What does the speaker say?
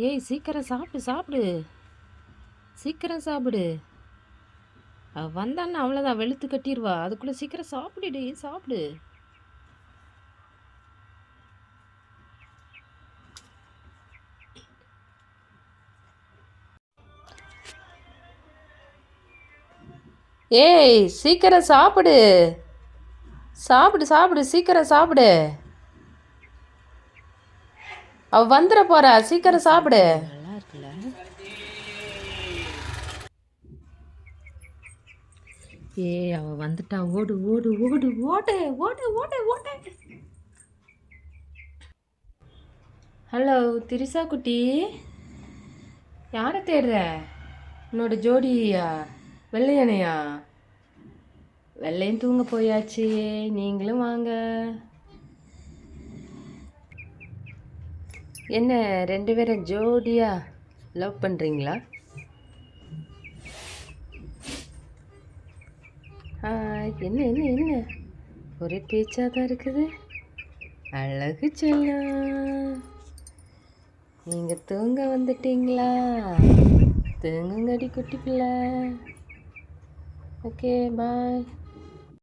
ஏய் சீக்கிரம் சாப்பிடு சாப்பிடு, சீக்கிரம் சாப்பிடு. வந்தான்னா அவ்வளோதான், வெளுத்து கட்டிடுவா. அதுக்குள்ளே சீக்கிரம் சாப்பிடுடி, சாப்பிடு. ஏய் சீக்கிரம் சாப்பிடு, சாப்பிடு சாப்பிடு, சீக்கிரம் சாப்பிடு. அவ வந்துட போறா, சீக்கிரம் சாப்பிடு. நல்லா இருக்குல்ல? ஏய் அவ வந்துட்டா, ஓடு ஓடு ஓடு ஓடு ஓடு ஓடு ஓடு. ஹலோ திரிசா குட்டி, யாரை தேடுற? உன்னோட ஜோடியா? வெள்ளையனையா? வெள்ளையும் தூங்க போயாச்சு, நீங்களும் வாங்க. என்ன ரெண்டு பேரும் ஜோடியா லவ் பண்ணுறீங்களா? என்ன என்ன என்ன ஒரே பேச்சாக தான் இருக்குது. அழகு செல்லம், நீங்கள் தூங்க வந்துட்டீங்களா? தூங்குங்கடி குட்டி பிள்ளை. Okay bye.